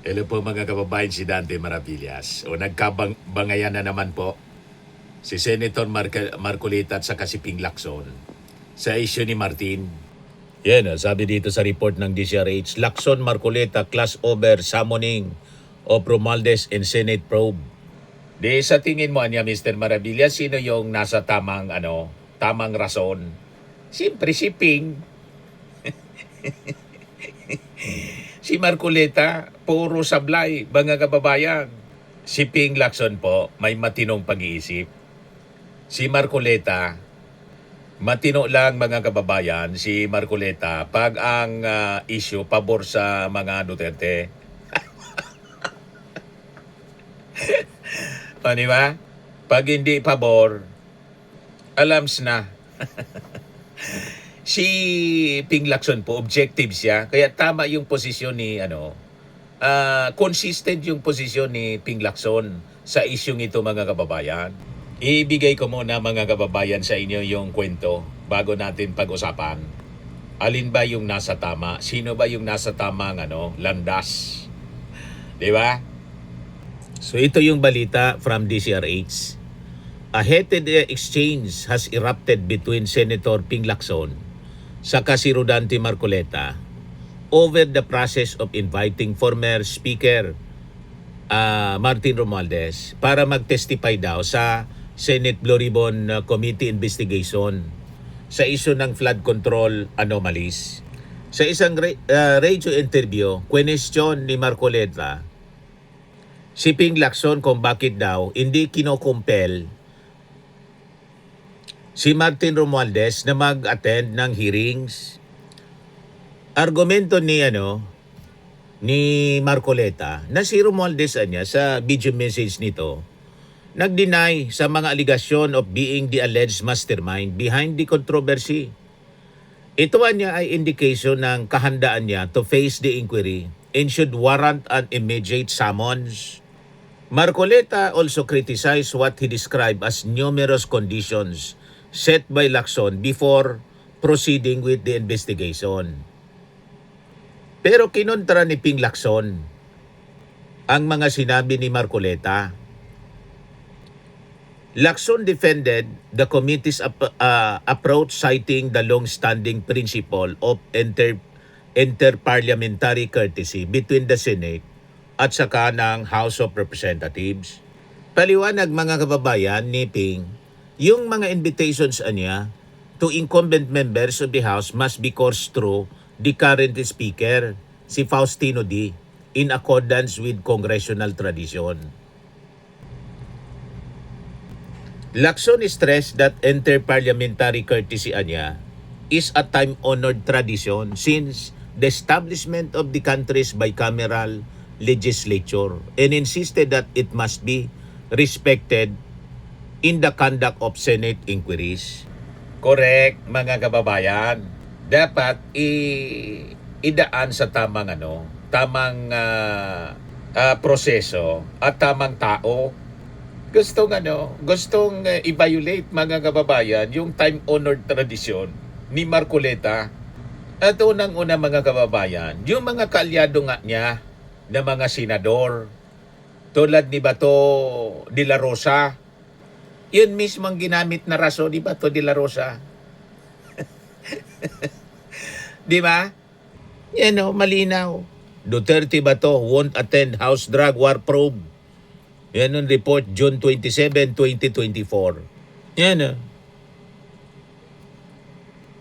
Hello po mga kababayan, si Dante Maravillas. O nagkabangayan na naman po si Senator Marcolita at saka si Ping Lacson sa issue ni Martin. Yan, sabi dito sa report ng DCRH, Lacson Marcolita class over summoning of Romualdez in Senate probe. Di sa tingin mo niya Mr. Maravillas, sino yung nasa tamang rason? Siyempre si Ping. Si Marcoleta, puro sablay, mga kababayan. Si Ping Lacson po, may matinong pag-iisip. Si Marcoleta, matino lang mga kababayan, si Marcoleta, pag ang issue, pabor sa mga Duterte. O, di ba? Pag hindi pabor, alams na. Si Ping Lacson po, objective siya. Kaya tama yung posisyon ni, consistent yung posisyon ni Ping Lacson sa isyong ito mga kababayan. Ibigay ko muna mga kababayan sa inyo yung kwento bago natin pag-usapan. Alin ba yung nasa tama? Sino ba yung nasa tamang landas? Di ba? So ito yung balita from DCRH. A heated exchange has erupted between Senator Ping Lacson saka si Rodante Marcoleta over the process of inviting former Speaker Martin Romualdez para mag-testify daw sa Senate Blue Ribbon Committee investigation sa issue ng flood control anomalies. Sa isang radio interview, question ni Marcoleta si Ping Lacson kung bakit daw hindi kinokumpel si Martin Romualdez na mag-attend ng hearings. Argumento ni Marcoleta na si Romualdez sa video message nito nag-deny sa mga allegation of being the alleged mastermind behind the controversy. Ito niya ay indication ng kahandaan niya to face the inquiry and should warrant an immediate summons. Marcoleta also criticized what he described as numerous conditions set by Lacson before proceeding with the investigation. Pero kinontra ni Ping Lacson ang mga sinabi ni Marcoleta. Lacson defended the committee's approach citing the long-standing principle of interparliamentary courtesy between the Senate at saka ng House of Representatives. Paliwanag mga kababayan ni Ping, yung mga invitations niya to incumbent members of the House must be coursed through the current Speaker, si Faustino D., in accordance with congressional tradition. Lacson stressed that interparliamentary courtesy niya is a time-honored tradition since the establishment of the country's bicameral legislature and insisted that it must be respected in the conduct of Senate inquiries. Correct, mga kababayan. Dapat idaan sa tamang proseso at tamang tao. Gustong i-violate mga kababayan yung time-honored tradisyon ni Marcoleta. At unang-una mga kababayan, yung mga kaalyado nga niya na mga senador tulad ni Bato de la Rosa, yun mismo ang ginamit na rason ni Bato de la Rosa. Di ba? Malinaw. Duterte Bato won't attend House Drug War Probe. Yan ang report June 27, 2024. Yan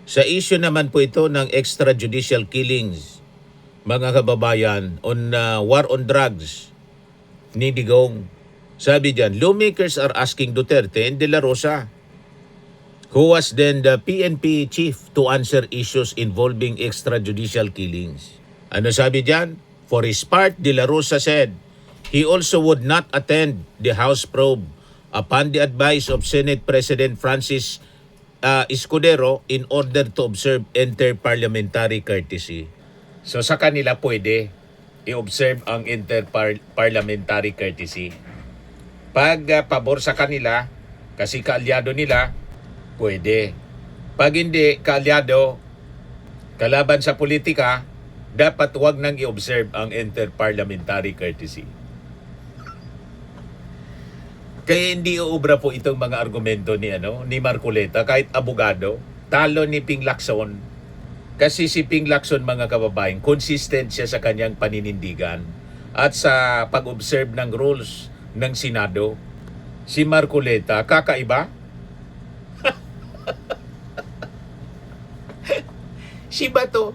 Sa issue naman po ito ng extrajudicial killings, mga kababayan, on war on drugs ni Digong. Sabi diyan, lawmakers are asking Duterte and De La Rosa, who was then the PNP chief, to answer issues involving extrajudicial killings. Ano sabi diyan? For his part, De La Rosa said he also would not attend the House probe upon the advice of Senate President Francis Escudero in order to observe interparliamentary courtesy. So sa kanila pwede i-observe ang interparliamentary courtesy. Pag pabor sa kanila, kasi kaalyado nila, pwede. Pag hindi kaalyado, kalaban sa politika, dapat wag nang i-observe ang inter-parliamentary courtesy. Kaya hindi uubra po itong mga argumento ni Marcoleta, kahit abogado, talo ni Ping Lacson. Kasi si Ping Lacson, mga kababayan, consistent siya sa kanyang paninindigan at sa pag-observe ng rules ng Senado. Si Marcoleta, kakaiba? Si Bato,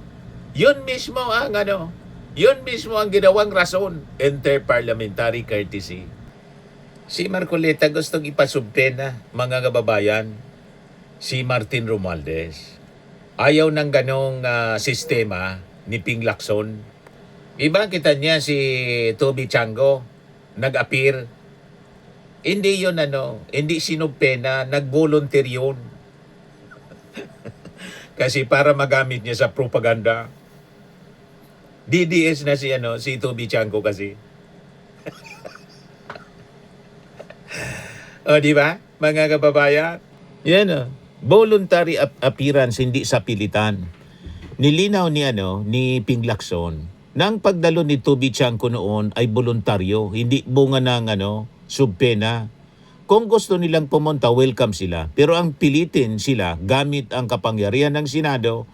yun mismo ang ginawang rason, inter-parliamentary courtesy. Si Marcoleta gustong ipasumpena, mga kababayan, si Martin Romualdez. Ayaw ng ganong sistema ni Ping Lacson. Iba kita niya si Toby Chango, nag-appear. Hindi yun hindi sinumpena, nag-volunteer yun. Kasi para magamit niya sa propaganda. DDS na si Toby Chango kasi. O, di ba? Mga kababayan. Yan voluntary appearance, hindi sa pilitan. Nilinaw ni Ping Lacson na ang pagdalo ni Toby Chanco noon ay voluntaryo, hindi bunga ng subpena. Kung gusto nilang pumunta, welcome sila. Pero ang pilitin sila gamit ang kapangyarihan ng Senado,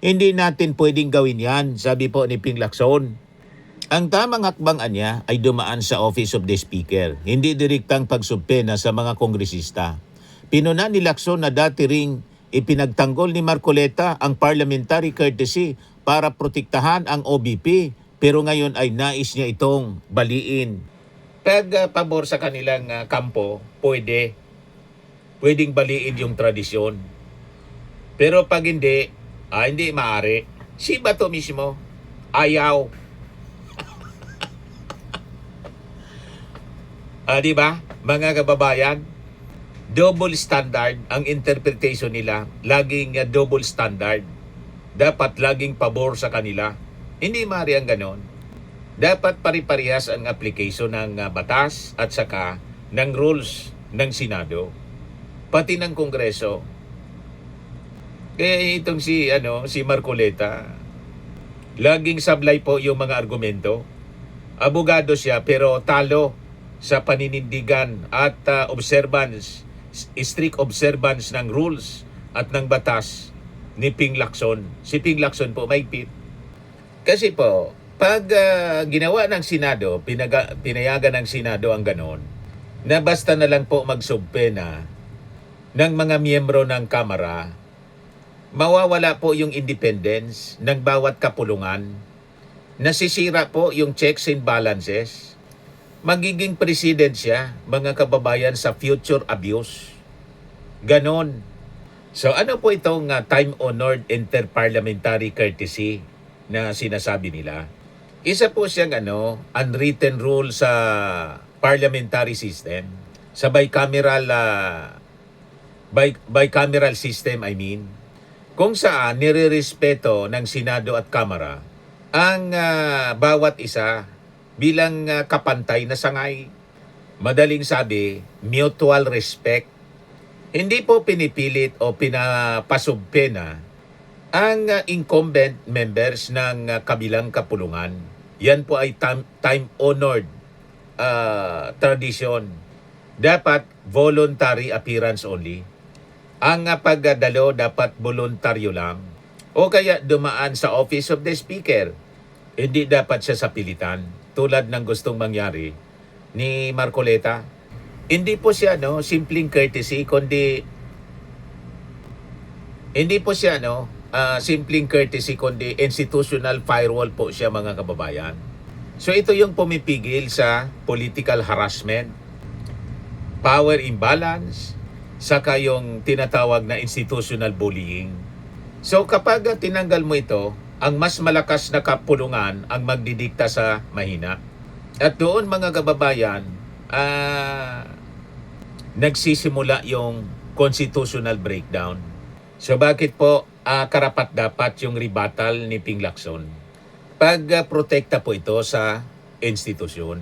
hindi natin pwedeng gawin yan, sabi po ni Ping Lacson. Ang tamang hakbang niya ay dumaan sa Office of the Speaker, hindi direktang pagsubpena sa mga kongresista. Pinuna ni Lacson na dati ring ipinagtanggol ni Marcoleta ang parliamentary courtesy para protektahan ang OBP, pero ngayon ay nais niya itong baliin. Pag pabor sa kanilang kampo, pwedeng baliin yung tradisyon. Pero pag hindi maaari. Si Bato mismo, ayaw. Di ba, mga kababayan? Double standard ang interpretation nila. Laging double standard. Dapat laging pabor sa kanila. Hindi maaari ang ganon. Dapat pari-parehas ang application ng batas at saka ng rules ng Senado. Pati ng Kongreso. Kaya itong si Marcoleta, laging sablay po yung mga argumento. Abogado siya pero talo sa paninindigan at strict observance ng rules at ng batas ni Ping Lacson. Si Ping Lacson po mahigpit. Kasi po, pag ginawa ng Senado, pinayagan ng Senado ang ganon, na basta na lang po magsubpena ng mga miyembro ng Kamara, mawawala po yung independence ng bawat kapulungan, nasisira po yung checks and balances, magiging president siya, mga kababayan, sa future abuse. Ganon. So ano po itong time-honored inter-parliamentary courtesy na sinasabi nila? Isa po siyang unwritten rule sa parliamentary system, sa bicameral system, kung saan nirerespeto ng Senado at Kamara ang bawat isa bilang kapantay na sangay. Madaling sabi, mutual respect. Hindi po pinipilit o pinapasubpena ang incumbent members ng kabilang kapulungan. Yan po ay time-honored tradition. Dapat voluntary appearance only. Ang pagdalo dapat voluntaryo lang. O kaya dumaan sa Office of the Speaker. Hindi dapat siya sa pilitan, tulad ng gustong mangyari ni Marcoleta. Hindi po siya simpleng courtesy, kundi institutional firewall po siya, mga kababayan. So ito yung pumipigil sa political harassment, power imbalance, saka yung tinatawag na institutional bullying. So kapag tinanggal mo ito, ang mas malakas na kapulungan ang magdidikta sa mahina. At doon, mga kababayan, nagsisimula yung constitutional breakdown. So bakit po karapat-dapat yung rebuttal ni Ping Lacson? Pagprotekta po ito sa institusyon.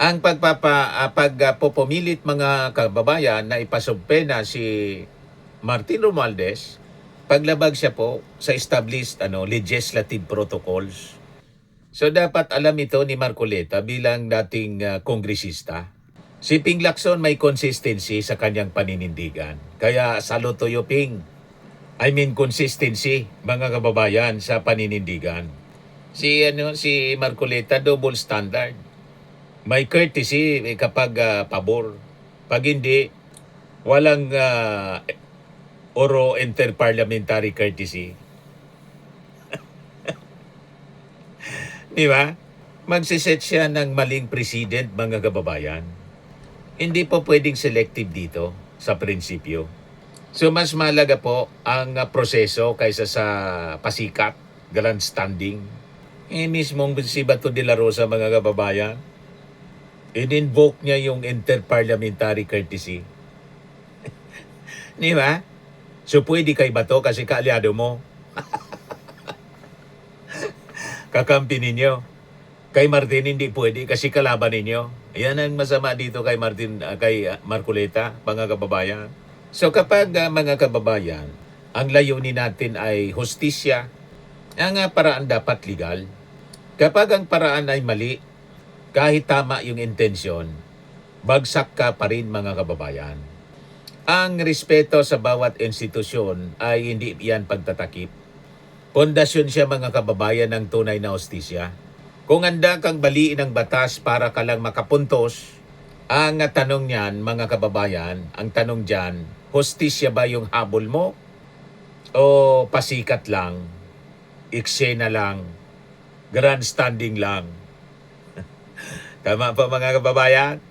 Ang pagpupumilit, mga kababayan, na ipasubpena si Martin Romualdez, paglabag siya po sa established legislative protocols. So dapat alam ito ni Marcoleta bilang dating kongresista. Si Ping Lacson may consistency sa kanyang paninindigan. Kaya salute to you, Ping. I mean consistency, mga kababayan, sa paninindigan. Si Marcoleta double standard. May courtesy kapag pabor. Pag hindi, walang oro interparliamentary courtesy. Di ba? Magsiset siya ng maling president, mga kababayan. Hindi po pwedeng selective dito sa prinsipyo. So mas malaga po ang proseso kaysa sa pasikat, grandstanding. Mismong si Bato de la Rosa, mga kababayan, in-invoke niya yung interparliamentary courtesy. Di ba? So pwede kay Bato kasi kaalyado mo. Kakampi ninyo. Kay Martin hindi pwede kasi kalaban ninyo. Yan ang masama dito kay Marcoleta, mga kababayan. So kapag mga kababayan, ang layunin natin ay hustisya, ang paraan dapat legal. Kapag ang paraan ay mali, kahit tama yung intensyon, bagsak ka pa rin, mga kababayan. Ang respeto sa bawat institusyon ay hindi yan pagtatakip. Pundasyon siya, mga kababayan, ng tunay na hustisya. Kung handa kang baliin ang batas para ka lang makapuntos, ang tanong niyan, mga kababayan, ang tanong diyan, hustisya ba yung habol mo? O pasikat lang, eksena lang, grandstanding lang? Tama pa, mga kababayan?